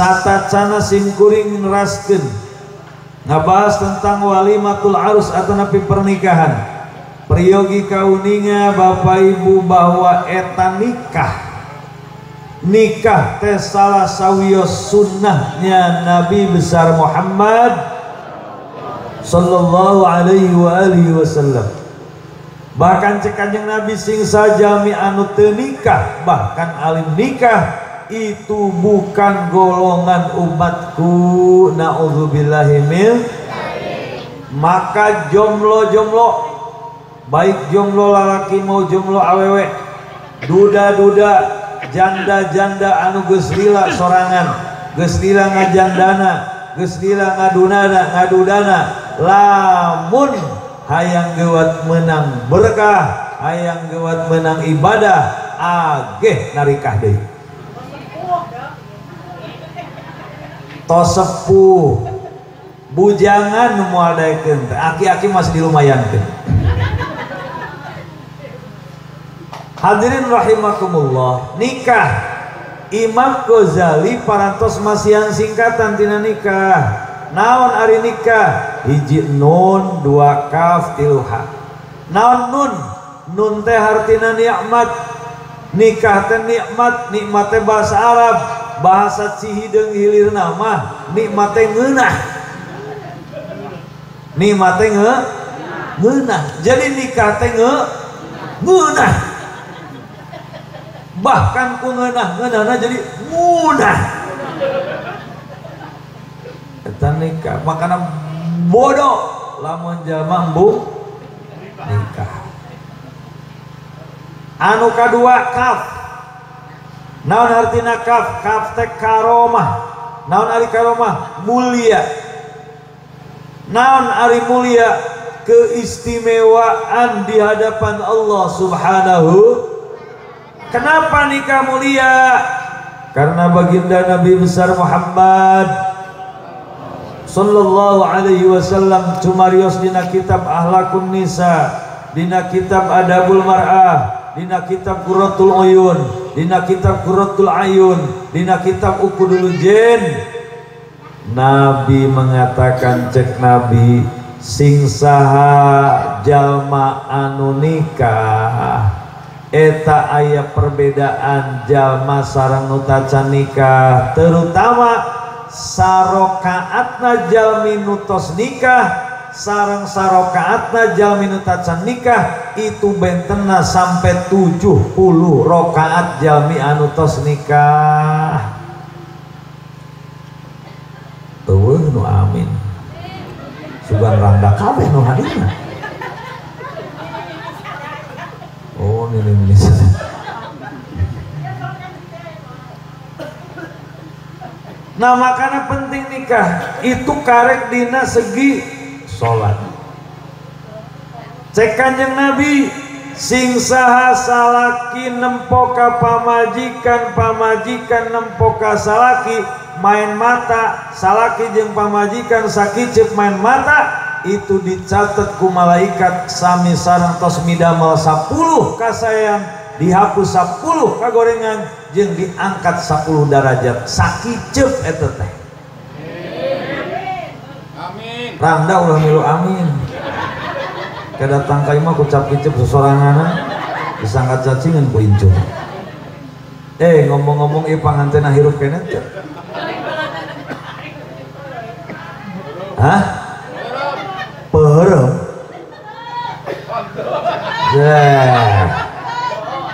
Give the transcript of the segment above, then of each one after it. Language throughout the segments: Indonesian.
satacana simkuring neraskeun ngabahas tentang walimatul arus atau napi pernikahan. Priyogi kauninga Bapak Ibu bahwa eta nikah teh salah sawios sunnahnya Nabi besar Muhammad sallallahu alaihi wasallam. Bahkan cek Kanjeng Nabi sing sajami anu teu nikah bahkan alim nikah itu bukan golongan umatku, naudzubillahi min. Maka jomblo baik jomblo lalaki mau jomblo awewe, duda janda anu geus lila sorangan, geus lila ngajandana, geus lila ngadudana, lamun hayang gewat menang berkah, hayang gewat menang ibadah, ageh narikah deui. Tos sepuh bujangan moal daekeun teh aki-aki masih dilumayankeun. Hadirin rahimakumullah, nikah Imam Ghazali parantos masihan singkatan tina nikah. Naon ari nikah? Hiji nun, dua kaf, tilu ha. Naon nun teh hartina nikmat. Nikah teh nikmat teh bahasa Arab, bahasa Cihideung hilirna mah nikmat teh ngeunah. Nikmat teh ngeunah. Jadi nikah teh ngeunah. Bahkan ku ngeunah-ngeunahna jadi mudah. Eta nikah makana bodoh lamun jalma embung nikah. Anu kadua kaf. Naon artina kaf? Kaf teh karomah. Naon ari karomah? Mulia. Naon ari mulia? Keistimewaan di hadapan Allah Subhanahu. Kenapa nikah mulia? Karena baginda Nabi besar Muhammad sallallahu alaihi wasallam cumarios dina kitab Akhlaqun Nisa, dina kitab Adabul Mar'ah, dina kitab Qurratul Uyun, dina kitab Qurratul Ayun, dina kitab Uqudul Jin. Nabi mengatakan, cek Nabi, sing saha jalma anu nikah eta aya perbedaan jalma sareng nu tacan nikah, terutama sarokaatna jalmi nu tos nikah sareng sarokaatna jalmi nu tacan nikah itu bentenna sampai 70 rakaat jalmi anu tos nikah. Eueuh nu amin. Sugan randa kabeh nu hadirna. Oh ini nah makanya penting nikah itu karek dina segi sholat. Cek Kanjeng Nabi, sing saha salaki nempo ka pamajikan nempo ka salaki main mata, salaki jeung pamajikan sakicep main mata, itu dicatat ku malaikat sami sareng tos midamel 10 kasayang, dihapus 10 kagorengan, jeung diangkat 10 derajat sakicep eta teh. Amin. Rangda ulah milu amin. Kedatang ka imah ku cap kicep sesoranganna disangkat cacingan ku incung. Ngomong-ngomong ieu pangantena hirup keneh teh. Hah? Perem.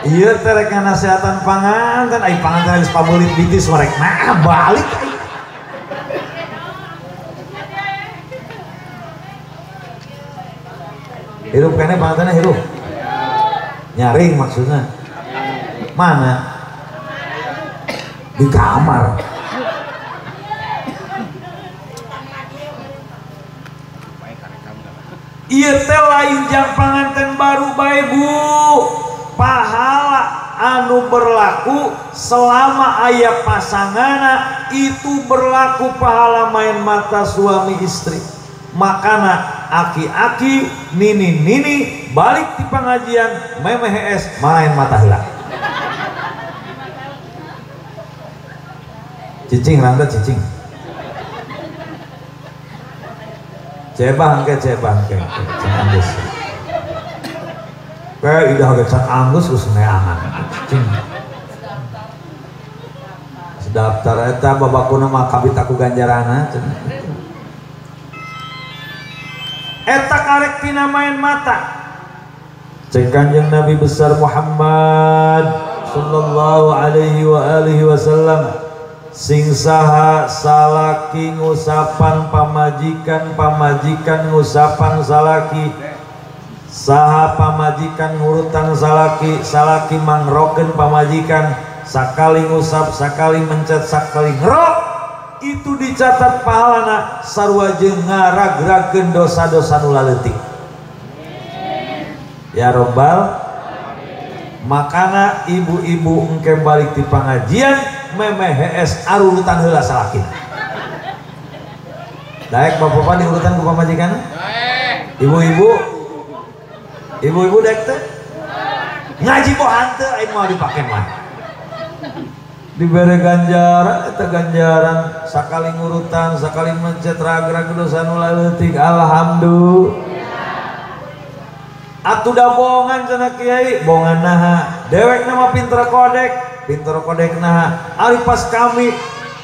Iya terek nasihatan panganten, ai panganten geus pabelit bitis merek nah balik ai. Hirup kene pangantenna hirup. Nyaring maksudnya. Mana? Di kamar. Ieu teh lain jang panganten baru bae Bu. Pahala anu berlaku selama aya pasangana itu berlaku pahala main mata suami istri. Makana aki-aki nini balik di pengajian memehes main mata heula. Cicing randa cicing. Cebang ke ceng Angus. Kayak idah ge can Angus geus neangan. Cicing. Daftar eta babakuna mah kabit aku ganjarana cenah. Eta karek tina main mata. Cek Kanjeng Nabi besar Muhammad sallallahu alaihi wa alihi wasallam sing saha salaki ngusapan pamajikan ngusapan salaki saha pamajikan ngurutang salaki mangrokeun pamajikan sakali ngusap sakali mencet sakali ngerok itu dicatat pahalana sarua jeung ngaragrakeun dosa-dosa nu laleutik. Ya Robbal, makana ibu-ibu engke balik di pengajian memehes arurutan heula salakina. Daek bapak-bapak diurutan ku pamajikan? Ibu-ibu daek teh? Ngaji bohan teh aing mau dipake mah. Dibere ganjaran eta ganjaran sakali ngurutan sakali mencet ragrag dosa nu laleutik alhamdulillah. Atuh da bohongan cenah kiai, bohongan naha? Dewek nama pinter kodek naha? Ari pas kami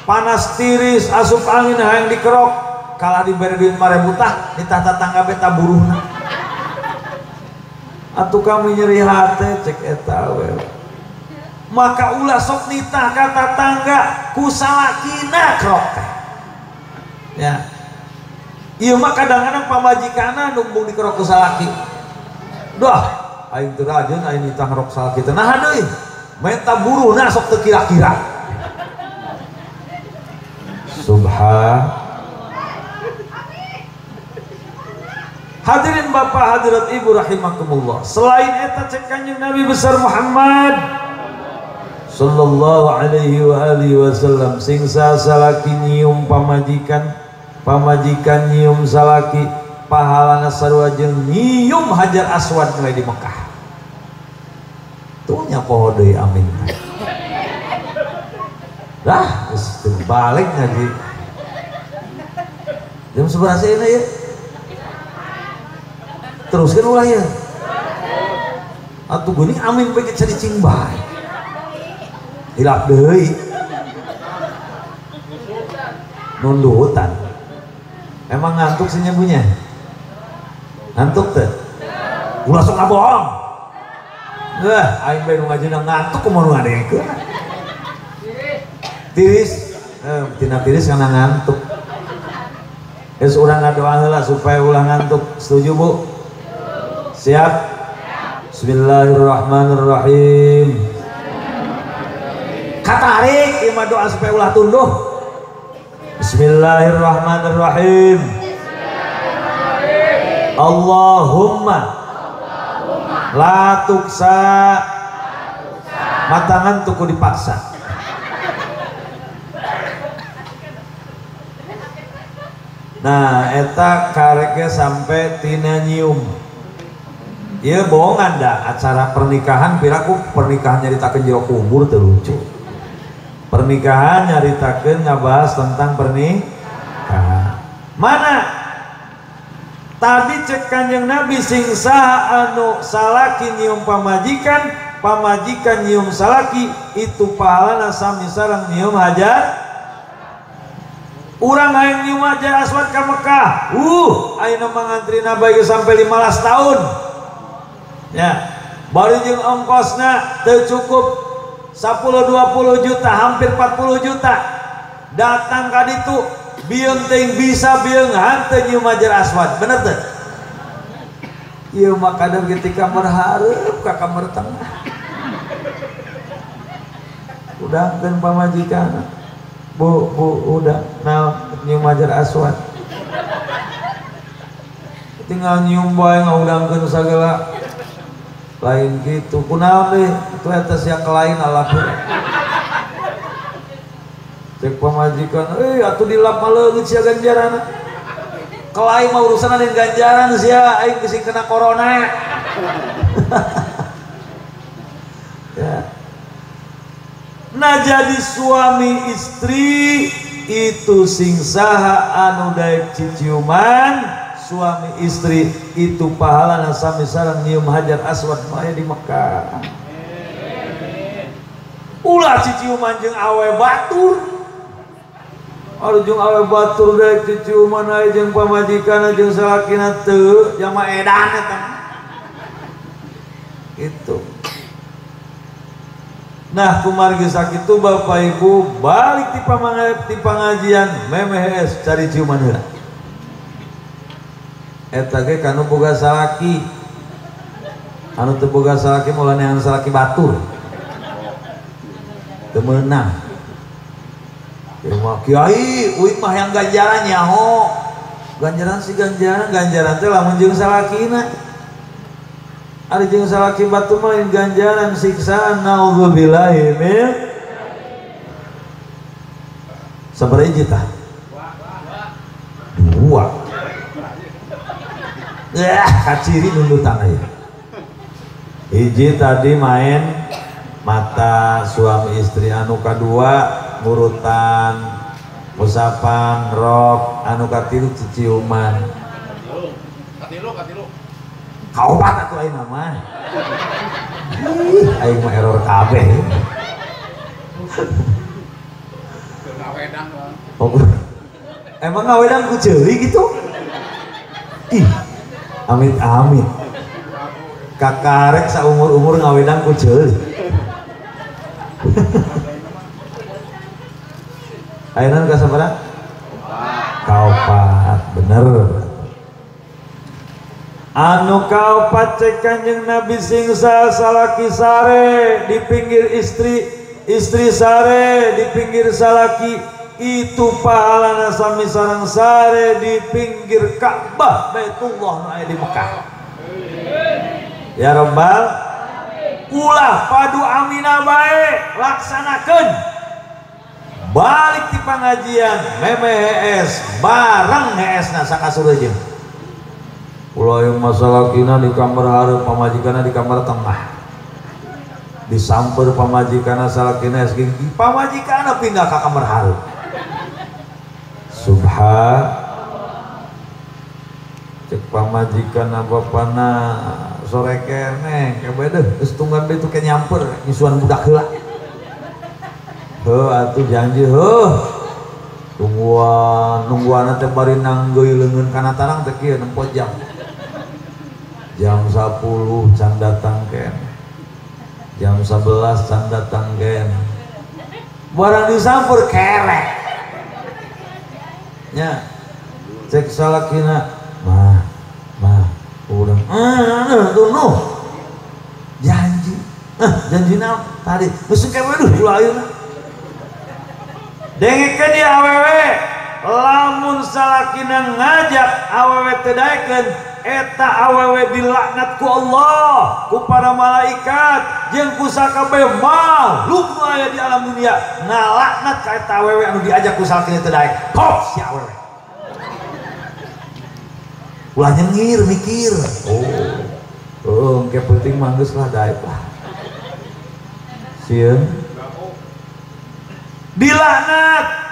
panas tiris, asup angin hayang dikerok, kala diberi duit 5.000 tah, ditah tetangga beta buruhna. Atuh kami nyeri hate cek eta we. Maka ulah sok nitah ka tetangga ku salakina kerok teh. Ya. Ieu mah kadang-kadang pamajikanna numbung dikerok ku salaki. Dah, aing teu rajin aing nitah ngerok salaki teh naha deui? Meta buruhna sok teu kira-kira. Hadirin bapak hadirat ibu rahimakumullah. Selain eta cek Kanjeng Nabi besar Muhammad sallallahu alaihi wa alihi wasallam sing salaki nyium pamajikan nyium salaki pahalana sarua jeung nyium Hajar Aswad mulai di Mekah. Tuh nya poho deui amin. Dah, geus balik ngaji. Jam 11 ini ya. Teruskan ulah ya. Atuh geuning amin bege caricing bae. Hilap deui. Nundutan. Emang ngantuk sih nyebunya? Ngantuk teh? Ulah sok ngabohong. Wah, aing bae nu ngajina ngantuk kumaha nu ngadengkeun. Tiris, tina tiris kana ngantuk. Geus urang ngadoa heula supaya ulah ngantuk. Setuju, Bu? Siap? Bismillahirrahmanirrahim. Katarik ieu mah doa supaya ulah tunduh. Bismillahirrahmanirrahim. Allahumma la tuksa matangan tuku dipaksa. Nah eta kareknya sampai tina nyium. Ieu bohongan dah acara pernikahan piraku pernikahan nyaritakeun jero kubur teu lucu. Pernikahan nyaritakeun ngabahas tentang pernikahan. Mana tadi cek Kanjeng Nabi sing saha anu salaki nyium pamajikan nyium salaki itu pahalana sami sareng nyium Hajar. Urang hayang nyium Hajar Aswad ka Mekah. Ayeuna mah ngantrina bae sampai 15 tahun. Ya, bari jeung ongkosna teu cukup 10-20 juta, hampir 40 juta. Datang ka ditu bieung teuing bisa bieung hanteu nyium Hajar Aswad, bener teu? Ieu mah kadang ketika berhareup ka kamar tengah. Udahkeun pamajikan. Bu, udah nah nyium Hajar Aswad. Tinggal nyium bae ngaudangkeun sagala. Lain gitu, kunaon deh, itu eta sia kelain alahur. Cek pamajikan, atuh dilap maleungit sia ganjaranna. Kelain mah urusan dengan ganjaran sia, aing geus kena corona. Ya. Nah jadi suami istri itu sing saha anu daek ciciuman suami istri itu pahalana sami sareng nyium hajar aswad maya di Mekah. Ulah ciciuman jeung awe batur. Aduh jeung awe batur daek ciciuman aya jeung pamajikanna jeung salakina teu jama edan eta. Itu. Nah kumargi sakitu Bapak Ibu balik di pengajian memehes cari ciuman heula. Eta ge kanu boga salaki. Anu teu boga salaki mola neangan salaki batur. Teu meunang. Kiai, uik mah yang ganjaran nyaho. Ganjaran si ganjaran teh lamun jeung salakina. Ari jeung salaki batu mah ganjaran siksaan naudzubillahi min. Sabaraha hiji tah? Dua. Kaciri nundutan aya. Hiji tadi main mata suami istri, anu kadua ngurutan usapan rok, anu katilu ciciuman. Katilu. Kaopat atuh ayeuna mah. Aing mah error kabeh. Emang ngawedang ku ceuli gitu? Ih, amit-amit. Kakarek saumur-umur ngawedang ku ceuli. Ayeuna ka sabaraha? Kaopat, bener. Anu kaopat cek Kanjeng Nabi sing salaki sare di pinggir istri sare di pinggir salaki itu pahalana sami sareng sare di pinggir Ka'bah Baitullah nu aya di Mekah. Ya Rabbal ulah padu amina bae laksanakeun balik di pengajian memehes bareng heesna sakasurejeun. Ulah yang masalah kina di kamar hareup pamajikanna di kamar tengah. Disamper pamajikanna salakina esking pamajikanna pindah ke kamar hareup. Cek pamajikanna bapana sore keneh kabeh deui geus tunggal deui teu ke nyamper nyusuan budak heula. Heuh atuh janji heuh. Nungguan teh bari nanggeui leungeun kana tarang teh kieu 6 jam. Jam 10 can datang ken, jam 11 can datang ken, barang disampur kerek nya cek salakina mah urang tuh janji naon tadi geus kewe duh ulah ayeuna dengekeun dia awewe lamun salakina ngajak awewe teu daekeun eta awewe dilaknat ku Allah, ku para malaikat, jeung ku sakabeh makhluk nu aya di alam dunia ngalaknat ka eta awewe anu diajak ku salakina teu daek. Kos si awewe. Ulah nyengir mikir. Engke penting mah geus lah daek lah. Sieun. Dilaknat.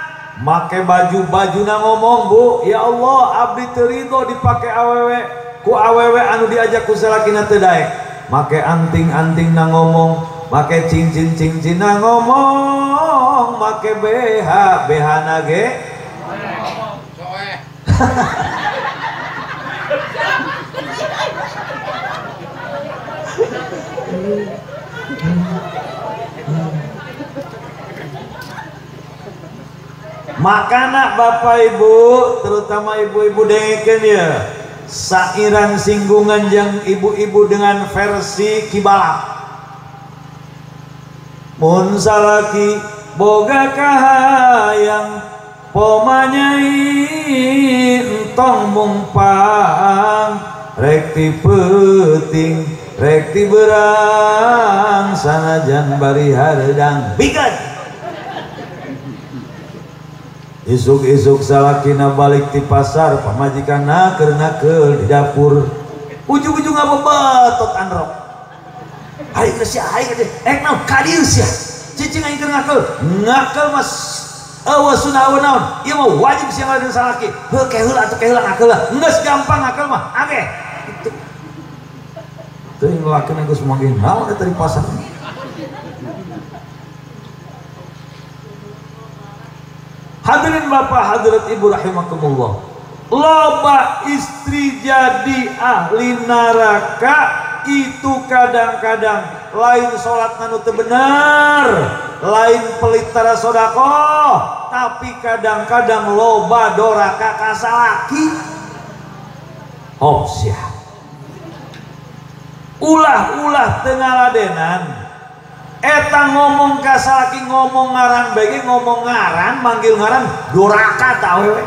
Make baju na ngomong, Bu, ya Allah abdi teu ridho dipake awewe ku awewe anu diajak ku salakina teu daek. Make anting na ngomong, make cincin na ngomong, make BH na ge makana Bapak Ibu terutama ibu-ibu dengekeun ya sairan singgungan yang ibu-ibu dengan versi kibalak mun salaki boga kahayang pomanyai entong mumpang rek ti peuting rek ti beurang sanajan bari hareudang bigan. Isuk-isuk salakina balik di pasar pamajikanna keur ngakeul di dapur ujung-ujung ngabebetot androk hari geus sia naon ka dieu sia cicing aing keur ngakel mas awas sunaun naon ieu mah wajib sia ngaladen salaki heuh keheul atuh keheul ngakel lah geus gampang ngakel mah ageh kitu teuing lakeun geus mangge naon eta di pasar. Hadirin bapak hadirat ibu rahimakumullah, loba istri jadi ahli neraka itu kadang-kadang lain sholat nanu teu bener, lain pelit tara sodakoh, tapi kadang-kadang loba doraka kasalaki. Hopsyah ulah-ulah teu ngaladenan eta ngomong kasalaki ngomong ngaran bege ngomong ngaran manggil ngaran doraka tah awewe.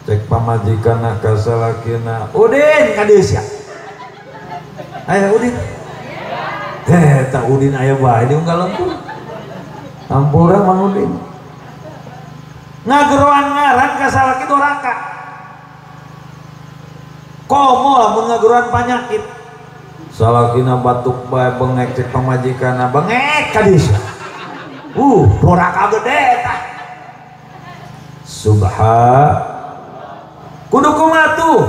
Cek pamajikanna kasalakina Udin kadeus ya aya Udin tak Udin aya bae di unggal lempur ampura Mang Udin ngageroan ngaran kasalaki doraka komo lamun ngageroan panyakit salakina batuk bae bengek cek pamajikanna bengek kadeus doraka gede tah kudu kumaha tuh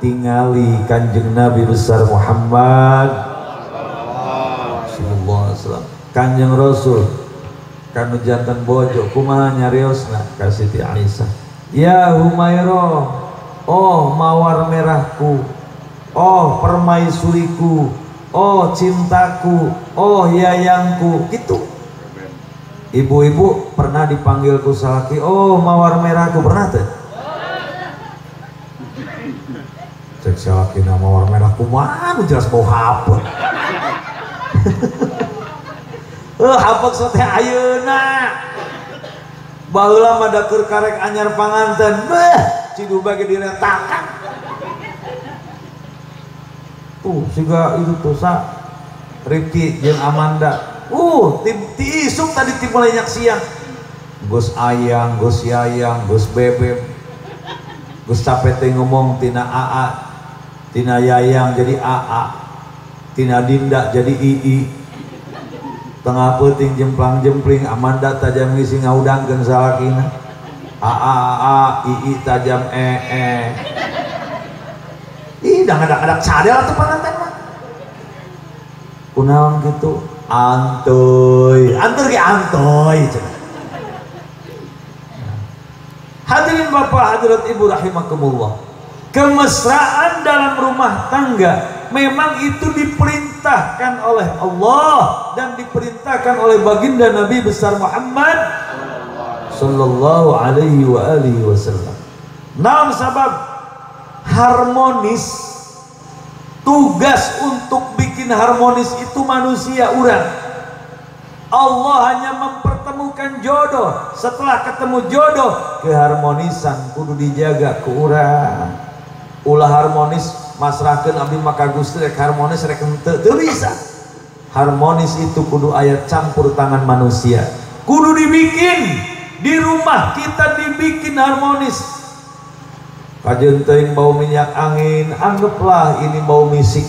tingali Kanjeng Nabi besar Muhammad sallallahu alaihi wasallam Kanjeng Rasul kanu janten bojo kumaha nyariosna ka Siti Aisyah ya Humairah oh mawar merahku oh permaisuriku oh cintaku oh yayangku gitu. Ibu-ibu pernah dipanggil ku salaki oh mawar merahku pernah teh cek salakina mawar merah kumaha jelas bau hapek hapek sote ayeuna baheula mah da keur karek anyar panganten cidu bage diretakan siga itu tuh sa Rifki jeung Amanda ti isuk tadi ti mulai nyaksian Gus Ayang, Gus Yayang, Gus Bebem Gus capek teh ngomong tina AA tina Yayang jadi AA tina Dinda jadi II tengah peuting jemplang-jempling Amanda tajam ngisi ngaudangkeun salakina AA II tajam ih dangadak-adak cadel atuh panganten mah kunaon gitu antoy ge antoy cenah. Hadirin bapak hadirat ibu rahimakumullah, kemesraan dalam rumah tangga memang itu diperintahkan oleh Allah dan diperintahkan oleh baginda Nabi besar Muhammad sallallahu alaihi wa alihi wasallam. Naam sabab harmonis, tugas untuk bikin harmonis itu manusia urang. Allah hanya mempertemukan jodoh. Setelah ketemu jodoh, keharmonisan kudu dijaga ke urang. Ulah harmonis masrahkeun abdi maka Gusti rek harmonis rek teu bisa. Harmonis itu kudu aya campur tangan manusia. Kudu dibikin di rumah kita dibikin harmonis. Kajeun teuing bau minyak angin, anggaplah ini bau misik.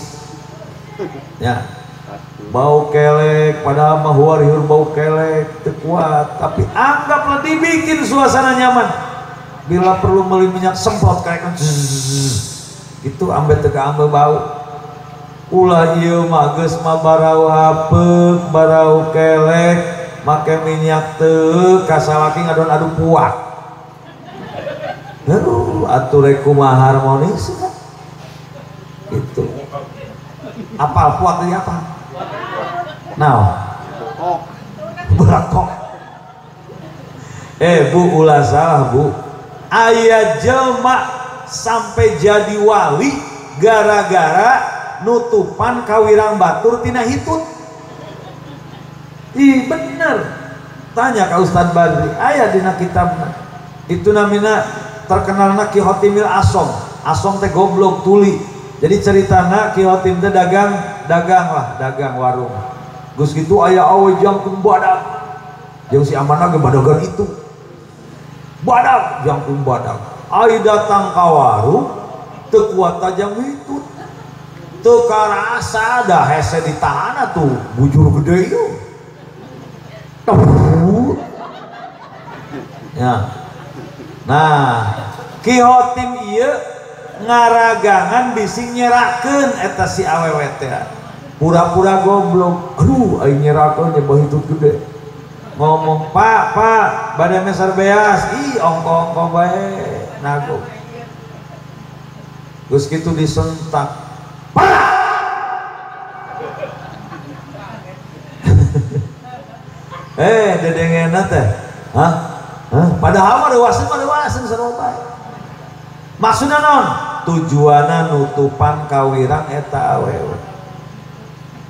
Ya. Bau kelek, padahal mah huar-huar bau kelek, teu kuat, tapi anggaplah dibikin suasana nyaman. Bila perlu meuli minyak semprot kayak gitu ambe teu kaambe bau. Ulah ieu mah geus mah barau hapeuh, barau kelek, make minyak teu kasalaki ngadon adu puak. Atuh rek kumaha harmonis gitu. Apal puak dari apa? Berakok. Bu ulah salah bu. Aya jelma sampai jadi wali gara-gara nutupan kawirang batur tina hitut. Ih bener. Tanya ka Ustaz Badri, aya dina kitabna. Itu namina terkenalna Ki Hotimil Asom. Asom teh goblok tuli. Jadi ceritana Ki Hotim teh dagang warung. Gus gitu aya awe jangkung badak. Jeung si Amanah ge badagan itu. Badak jangkung badak. Ai datang ka warung teu kuat tajam hitut. teu karasa dah hese di tanah tuh bujur gede ieu. Ya. Nah, Ki Hotim ieu ngaragangan bisi nyerakeun eta si awewe teh. Pura-pura goblok. Aduh, aing nyerakeun nya bahitut gede. Ngomong, "Pak, bade meser beas." Ih, ongko-ongko bae nagok. Geus kitu disentak. Pak! Dedengena teh. Hah? Padahal mah dewasa saroba. Maksudna naon? Tujuanna nutupan kawirang eta awewe.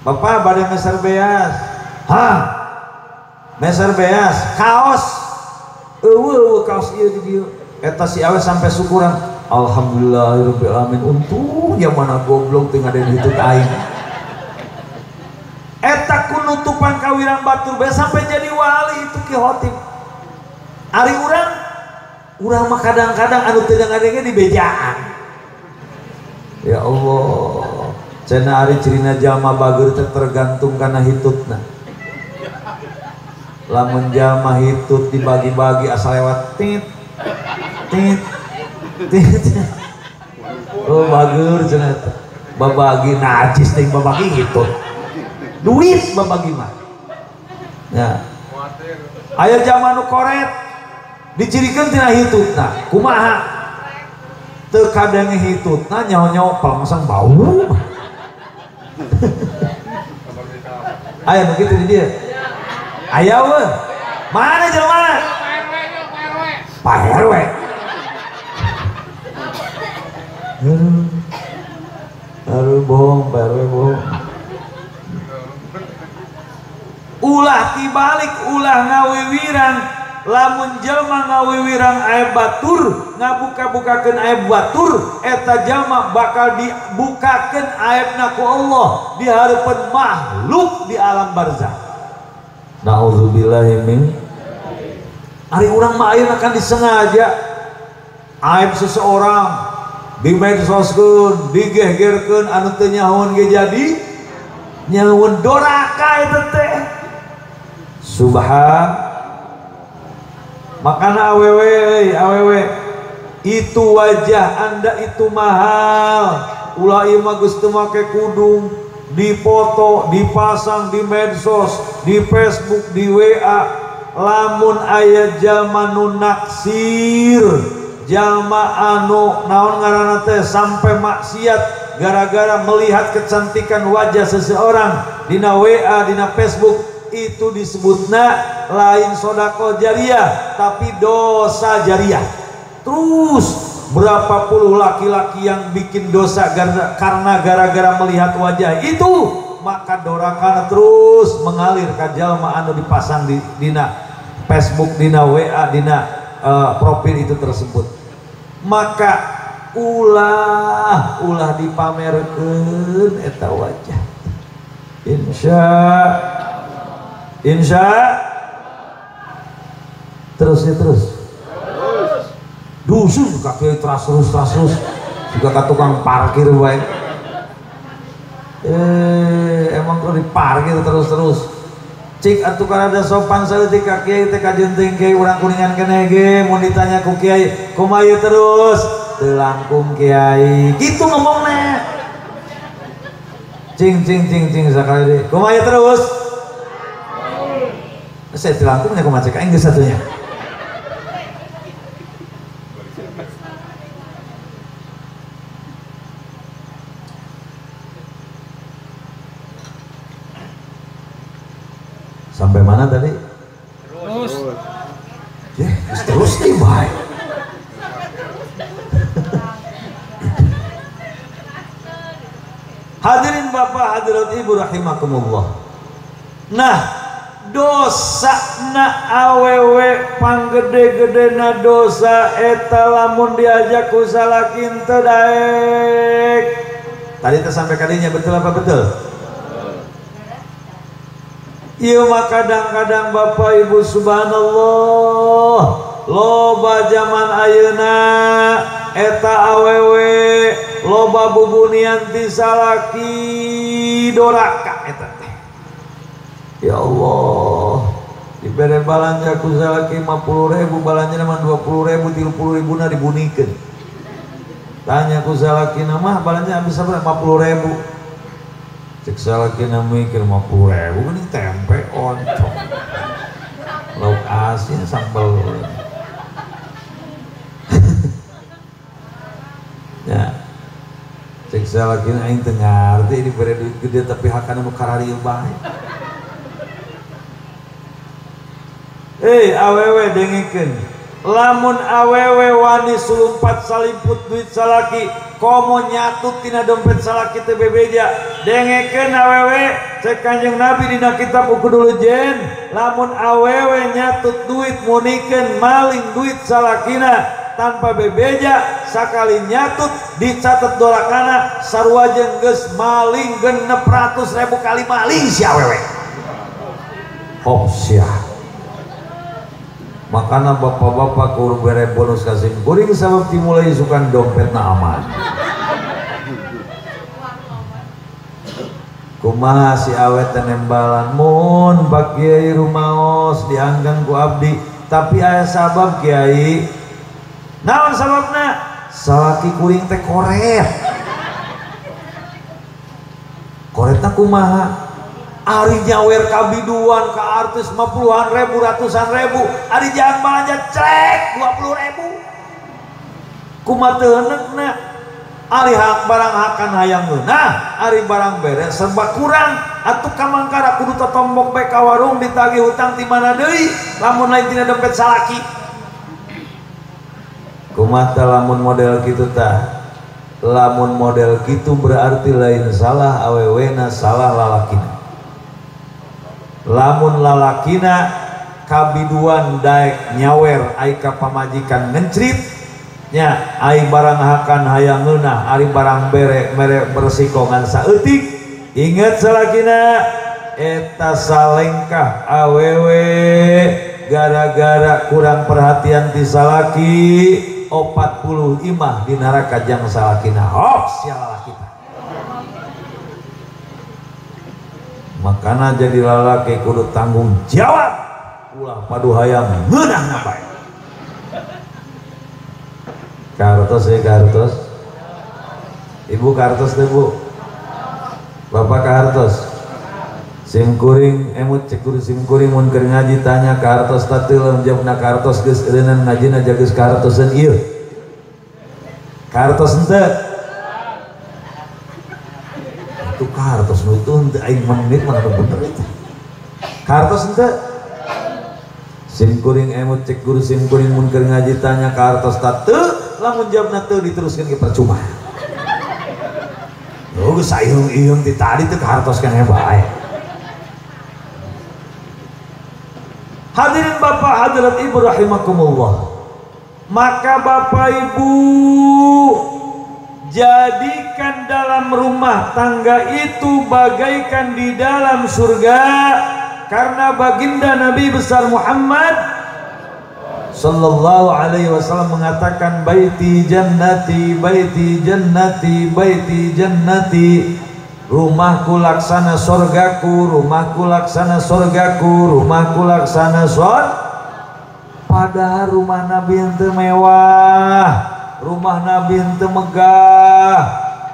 Bapak bade meser beas. Hah? Meser beas, kaos. Eueuh kaos ieu di dieu. Eta si awewe sampai syukuran. Alhamdulillahirabbil alamin. Untung yang mana goblok teu ngaden hitut aing. Eta kunutupan kawirang batur beas sampai jadi wali itu Ki Hotim. Ari urang mah kadang-kadang anu teu ngadenge di bejaan. Ya Allah, cenah ari cirina jalma bager teh tergantung kana hitutna. Lamun jalma hitut dibagi-bagi asal lewat tit. Oh bager cenah teh. Babagi najis teh babagi hitut. Duit babagi mah. Ya. Aya jalma nu koret dicirikeun tina hitutna. Kumaha? Teu kadange hitutna nyaho-nyaho palangsang bau. Aya nu kitu di dieu. Aya we. Mana jelema? Pak RW. Aduh bohong, Pak RW bohong. Ulah tibalik, ulah ngawiwirang. Lamun jelma ngawiwirang aib batur, ngabuka-bukakeun aib batur, eta jelma bakal dibukakeun aibna ku Allah di hareupeun makhluk di alam barzakh. Nauzubillahi min. Ari urang mah ayeuna kan disengaja aib seseorang di medsoskeun, digehgerkeun anu teu nyahoan ge jadi nyahoan doraka eta teh. Subhan. Makana awewe itu wajah Anda itu mahal. Ulah ieu mah geus teu make kudung, dipoto, dipasang di medsos, di Facebook, di WA. Lamun aya jalma nu naksir, jalma anu naon ngaranna teh sampai maksiat gara-gara melihat kecantikan wajah seseorang dina WA, dina Facebook, itu disebutna lain sodako jariah tapi dosa jariah. Terus berapa puluh laki-laki yang bikin dosa karena gara-gara melihat wajah itu, maka dorakana terus mengalir ka jalma anu dipasang di dina Facebook, dina WA, dina profil itu tersebut. Maka ulah dipamerkeun eta wajah. Insya terus dusun kaki terus juga ke tukang parkir baik. Emang kalau diparkir terus cik atuh kada sopan saeutik ka kiai teh kajenting kiai urang kuningan keneh ge mun ditanya ku kiai kumaha terus teu langkung kiai kitu ngomongna. Cing sakali deui kumaha terus saya dilangkungnya kumaha cek aing geus satunya. Sampai mana tadi? Terus nih baik. Hadirin Bapak, hadirat Ibu rahimakumullah. Nah, dosa na awewe panggede-gedena dosa eta lamun diajak ku salakin teu daek. Tadi teh sampai kadinya betul apa betul? Ieu mah kadang-kadang Bapak Ibu subhanallah loba zaman ayeuna eta awewe loba loba bubunian ti salaki doraka eta teh. Ya Allah, dibere balanja ku salaki 50.000, balanja mah 20.000, 30.000 na dibunikeun. Tanya ku salaki mah balanja habis sabaraha 50.000. Cek salakina mikir 50.000 ini tempe oncom, lauk asin sambal. Ya, cek salakina aing teu ngarti dibere duit gede tapi hakana nu kararieu bae. Awewe dengekeun, lamun awewe wani sulumpat saliput duit salaki komo nyatut tina dompet salaki teu bebeja, dengekeun awewe cek Kanjeng Nabi dina kitab Ukudul Jen, lamun awewe nyatut duit munikeun maling duit salakina tanpa bebeja, sakali nyatut dicatat dorakana sarua jeung geus maling 600.000 kali maling si awewe. Opsia. Makanya bapak-bapak kur bere bonus kasih kuring sabab dimulai sukan dompetna aman. Kumaha si awet nembalan mun bak kiai rumaos dianggang ku abdi, tapi aya sabab kiai. Naon sababna? Salaki kuring teh koret. Koretna kumaha? Ari nyawer kabiduan ka artis 50-an ribu, ratusan ribu, ari jangan balanja cek 20.000. Kumaha teu heunekna? Ari hak barang hakan hayang ngeunah, ari barang beres serba kurang, atuh kamangkara kudu totombok bae ka warung ditagih hutang ti mana deui, lamun lain tina dompet salaki. Kumaha tah lamun model kitu tah? Lamun model kitu berarti lain salah awewena, salah lalakina. Lamun lalakina kabiduan daek nyawer ai ka pamajikan ngencrit nya ai barang hakan hayang ngeunah, ari barang bere mere bersikongan saeutik, inget salakina eta salengkah awewe gara-gara kurang perhatian ti salaki 40 imah di neraka jang salakina. Sia lalakina. Makana jadi lalaki kudu tanggung jawab, ulah padu hayang ngeunah na bae. Kartos ya kartos, ibu kartos deh bu, bapak kartos, sim kuring emut cek kuring sim kuring mun keur ngaji tanya kartos tati lamun jawabna kartos geus eureunna ngajina jageus kartoseun ieu. Kartos henteu. Itu kartos nu itu henteu aing menit mana bener itu. Kartos henteu. Sim kuring emut cek guru sim kuring mun keur ngaji tanya kartos teu. Lamun jawabna teu diteruskeun ge percuma. Oh geus saeung-eung ti tadi teu kartoskeun bae. Hadirin Bapak hadirat Ibu rahimakumullah. Maka Bapak Ibu jadikan dalam rumah tangga itu bagaikan di dalam surga, karena baginda Nabi besar Muhammad sallallahu alaihi wasallam mengatakan baiti jannati, baiti jannati, baiti jannati, rumahku laksana surgaku, rumahku laksana surgaku, rumahku laksana surga. Padahal rumah Nabi ente mewah, rumah Nabi ente megah,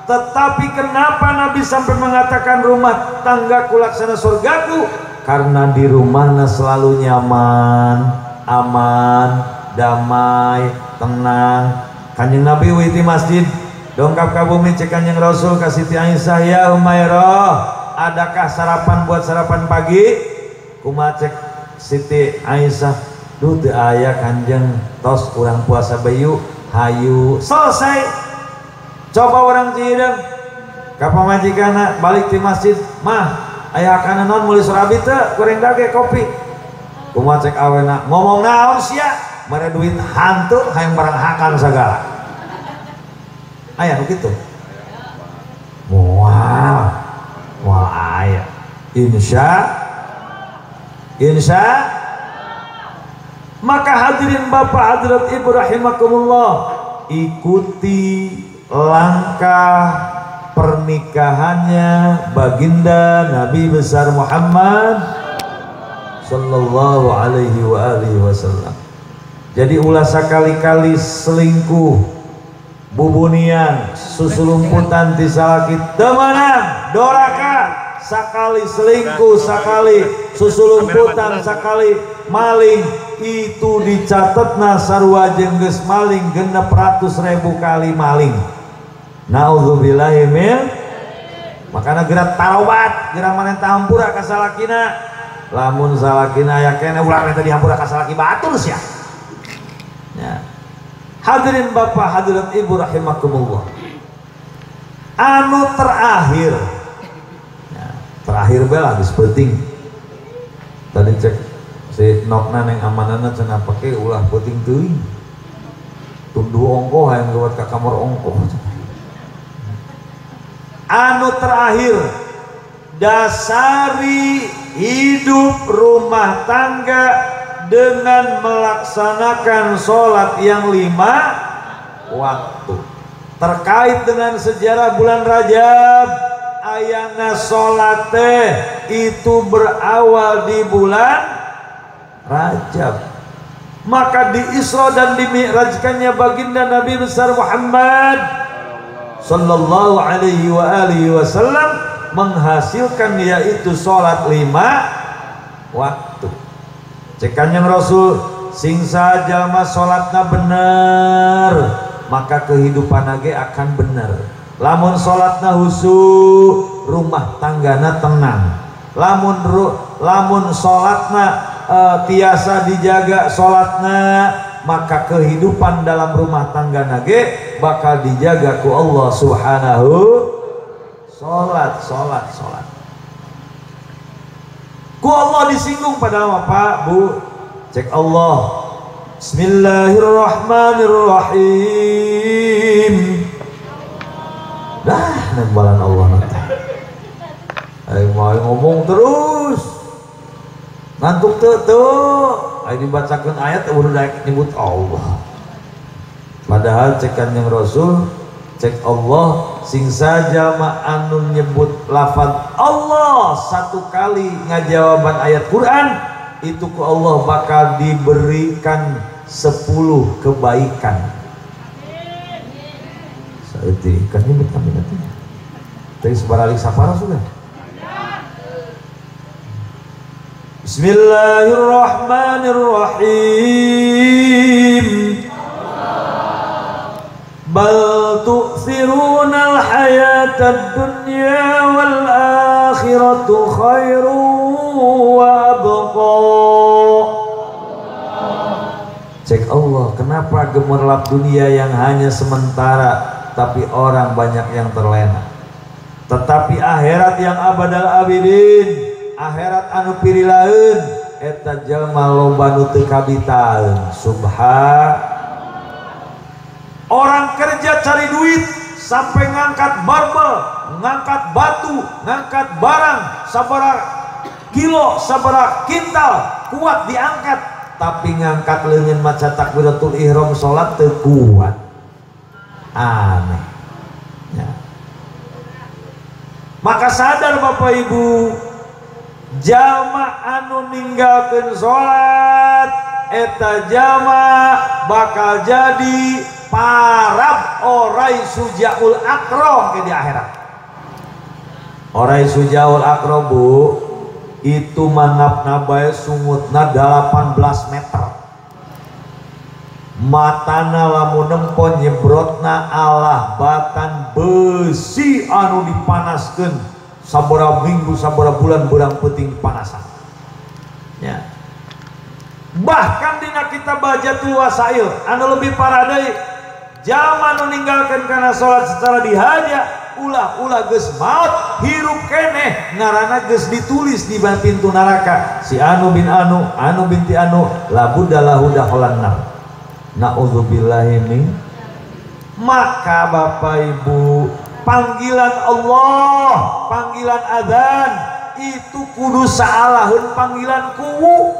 tetapi kenapa Nabi sampai mengatakan rumah tanggaku laksana surgaku? Karena di rumahnya selalu nyaman, aman, damai, tenang. Kanjeng Nabi witi masjid dongkap ka bumi cek Kanjeng Rasul ka Siti Aisyah, ya Umairah, adakah sarapan buat sarapan pagi? Kumaha cek Siti Aisyah, duh teu aya Kanjeng, tos urang puasa bayu hayu selesai. Coba orang cideung ka pamajikanna balik ti masjid, mah aya kana naon meuli surabi teu goreng dage kopi. Kumaha cek awena, ngomong naon sia, mere duit hantu hayang barang hakan sagala. Aya nu kitu. Moal aya. Insya maka hadirin Bapak hadirat Ibu rahimakumullah, ikuti langkah pernikahannya baginda Nabi besar Muhammad sallallahu alaihi wasallam. Jadi ulah sakali-kali selingkuh, bubunian, susulumputan ti salaki temenang, doraka. Sakali selingkuh, sakali susulumputan, sakali maling, itu dicatatna sarua jeung geus maling 600.000 kali maling. Naudzubillahi min. Makana geura tarobat, geura maneh tahampura ka salakina. Lamun salakina aya keneh ulah teh dihampura ka salaki batur sia. Ya. Hadirin Bapak, hadirat Ibu rahimakumullah. Anu terakhir. Ya, terakhir bae lah geus penting. Tadi cek si nokna neng amanana cenah pake ulah penting teuing. Tundu ongkoh hayang lewat ka kamar ongkoh. Anu terakhir, dasari hidup rumah tangga dengan melaksanakan sholat yang 5 waktu. Terkait dengan sejarah bulan Rajab, ayana sholat teh itu berawal di bulan Rajab. Maka di Isra dan di Mi'rajkannya baginda Nabi besar Muhammad sallallahu alaihi wasallam menghasilkan yaitu sholat 5 waktu. Cekannya Rasul sing sajalma sholatna bener maka kehidupan age akan bener. Lamun sholatna husu rumah tanggana tenang. Lamun sholatna tiasa dijaga sholatna maka kehidupan dalam rumah tangga nage bakal dijaga ku Allah subhanahu. Sholat ku Allah disinggung pada Pak Bu. Cek Allah, Bismillahirrahmanirrahim. Dah nembalan Allah nanti ayo mau ngomong terus ngantuk tuh ayo dibacakan ayat udah nyebut Allah. Padahal cekan yang Rasul cek Allah sing saja anu nyebut lafaz Allah satu kali ngajawaban ayat Quran itu ku Allah bakal diberikan 10 kebaikan. Saeuti kan nyebut kami nanti. Tadi sebaralik safara sudah. Bismillahirrahmanirrahim. Bal tu'thirunal hayatad dunya wal akhiratu khairu wa abqa. Cek Allah, kenapa gemerlap dunia yang hanya sementara tapi orang banyak yang terlena, tetapi akhirat yang abadal abidin, akhirat anu pirilaeun eta jalma loba nu teu kabitaeun. Subhan. Orang kerja cari duit sampai ngangkat barbel, ngangkat batu, ngangkat barang sabaraha kilo, sabaraha kintal kuat diangkat, tapi ngangkat leungeun maca takbiratul ihram salat teu kuat. Aneh ya. Maka sadar Bapak Ibu, jalma anu ninggalkeun salat eta jalma bakal jadi parab orai sujaul akro ke di akhirat. Orai sujaul akro Bu itu mangapna bae sungutna 18 meter. Matana lamun nempon nyebrotna alah batan besi anu dipanaskeun sabaraha minggu sabaraha bulan beurang peuting dipanasan. Ya. Bahkan dina kita bajatul wasail anu lebih parah deui, jalma nu ninggalkeun kana salat secara dihaja ulah geus maot hirup keneh ngaranna geus ditulis di pintu neraka si anu bin anu binti anu labudda lahu dakhalan nar. Naudzubillahi min. Maka Bapak Ibu, panggilan Allah, panggilan adzan itu kudu saalaheun panggilan kuwu.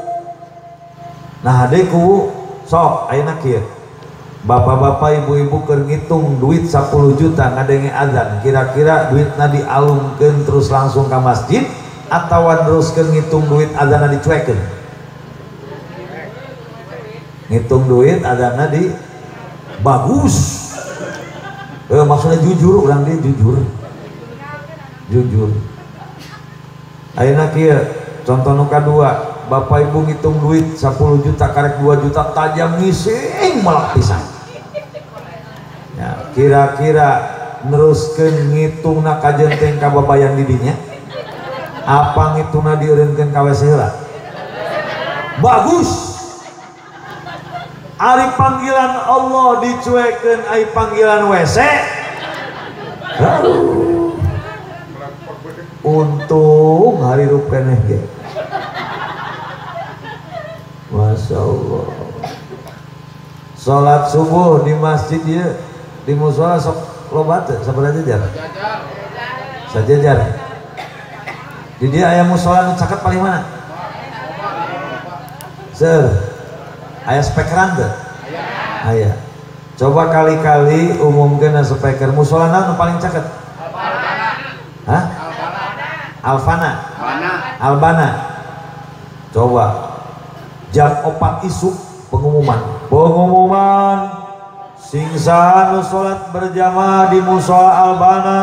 Nah deui kuwu sok ayeuna kieu bapak-bapak ibu-ibu keur ngitung duit 10 juta ngadenge azan, kira-kira duitna dialungkeun terus langsung ke masjid atau teruskeun ngitung duit azanna dicuekeun? Ngitung duit azanna di bagus. Maksudnya jujur, orang dia jujur. Ayeuna kieu contoh nu kadua, bapak ibu ngitung duit 10 juta karek 2 juta tajam ngising melak pisan. Ya, kira-kira neruskeun ngitungna kajenteng ka babayan didinya? Apa ngitungna dieureunkeun ka WC heula? Bagus. Ari panggilan Allah dicuekeun ai panggilan WC. Untung hari rup keneh ge. Masya Allah. Salat subuh di masjid ya, di musola sok loba teu sabaraha jajar? Sajajar. Di dia aya musola nu caket paling mana? Aya spekeran teu? Aya. Coba kali-kali umumkeun speaker musolana nu paling caket. Hah? Albana. Coba jam 4 isuk pengumuman singsa nu salat berjamaah di musola Albana,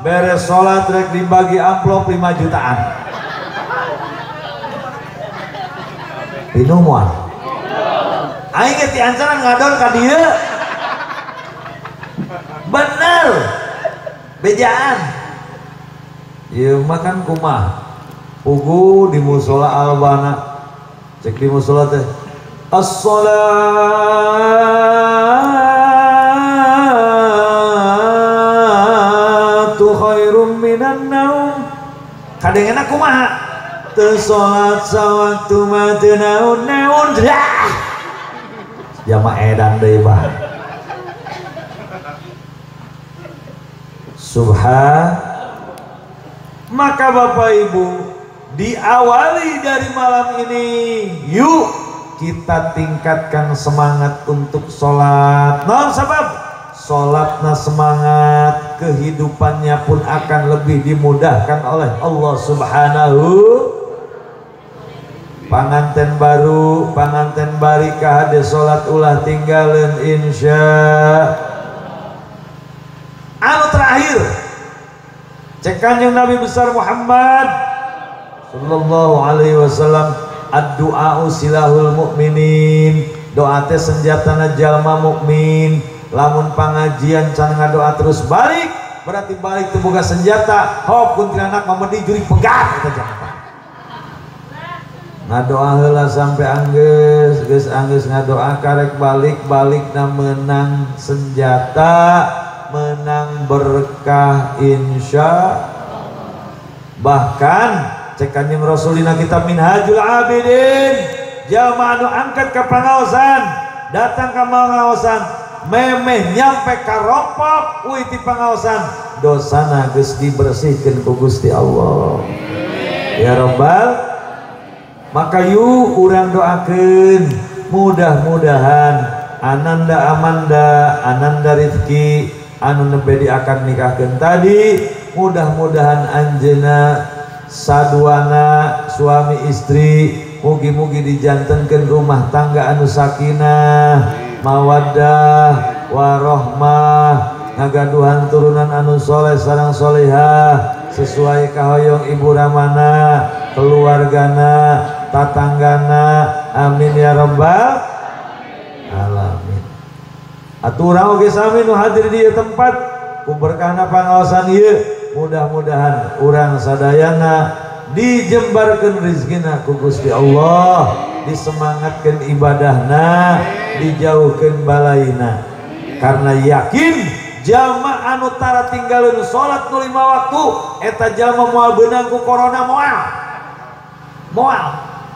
beres salat rek dibagi amplop 5 jutaan. Pinu moal aing ge ti ancaran ngadon ka dieu. Bener bejaan ieu mah kan kumaha pugu di musola Albana, cek di musola teh as-salatu khairum minan naum. Kadengena kumaha teu salat sawaktu mah teu naon-naon dah jama edan deui bah. Maka Bapak Ibu, diawali dari malam ini, yuk kita tingkatkan semangat untuk sholat. Nah, sebab sholatnya semangat, kehidupannya pun akan lebih dimudahkan oleh Allah Subhanahu. Panganten baru, panganten bari kahade sholat ulah tinggalin insya. Anu terakhir, cek Kanjeng Nabi besar Muhammad sallallahu alaihi wasallam, ad-du'a silahul mukminin. Doa teh senjatana jalma mukmin. Lamun pangajian can ngadoa terus balik, berarti balik teu boga senjata. Hop kuntilanak mamedi juri pegat eta jangan. Ngadoa heula sampai anggeus, geus anggeus ngadoa karek balik-balikna menang senjata, menang berkah insya. Bahkan cek Kanjeng Rasul dina kitab Minhajul Abidin, jalma anu angkat ka pangaosan, datang ka pangaosan, memeh nyampe ka ropok uih ti pangaosan, dosana geus dibersihkeun ku Gusti Allah. Ya Rabbal. Maka yuk urang doakeun mudah-mudahan Ananda Amanda, Ananda Rizki anu nembe diakan nikahkeun tadi, mudah-mudahan anjeuna saduana suami istri mugi-mugi dijantenkeun rumah tangga anu sakinah, mawaddah, warohmah, ngagaduhan turunan anu soleh sareng solehah sesuai kahoyong ibu ramana, keluargana, tatanggana, amin ya rabbal alamin. Aturang oge sami nu hadir di tempat ku berkahna pangaosan ieu, mudah-mudahan urang sadayana dijembarkeun rezekina ku Gusti Allah, disemangatkeun ibadahna, dijauhkeun balaina. Karena yakin jalma anu tara tinggalin sholat nu 5 waktu eta jalma moal beunang ku corona moal.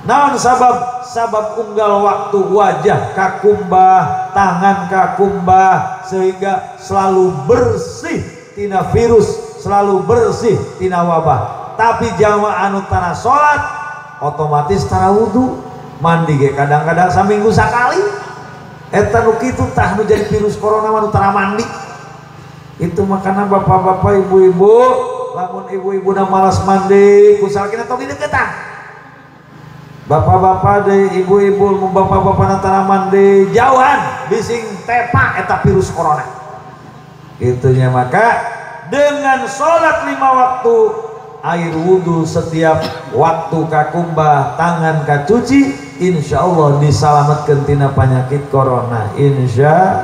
Naon sabab unggal waktu wajah kakumbah, tangan kakumbah, sehingga selalu bersih tina virus, selalu bersih tina wabah. Tapi jalma anu tara sholat otomatis tara wudu, mandi ge kadang-kadang saminggu sakali. eta nu kitu tah nu jadi virus corona mah nu tara mandi. Itu makanya bapak-bapak ibu-ibu lamun ibu-ibu na malas mandi kusalkina tong deketan. Bapak-bapak deh ibu-ibu mun bapak-bapak na tara mandi jauhan bising tepa eta virus corona. Itunya maka dengan sholat 5 waktu air wudhu setiap waktu kakumbah tangan kacuci insya Allah diselamatkan tina penyakit corona insya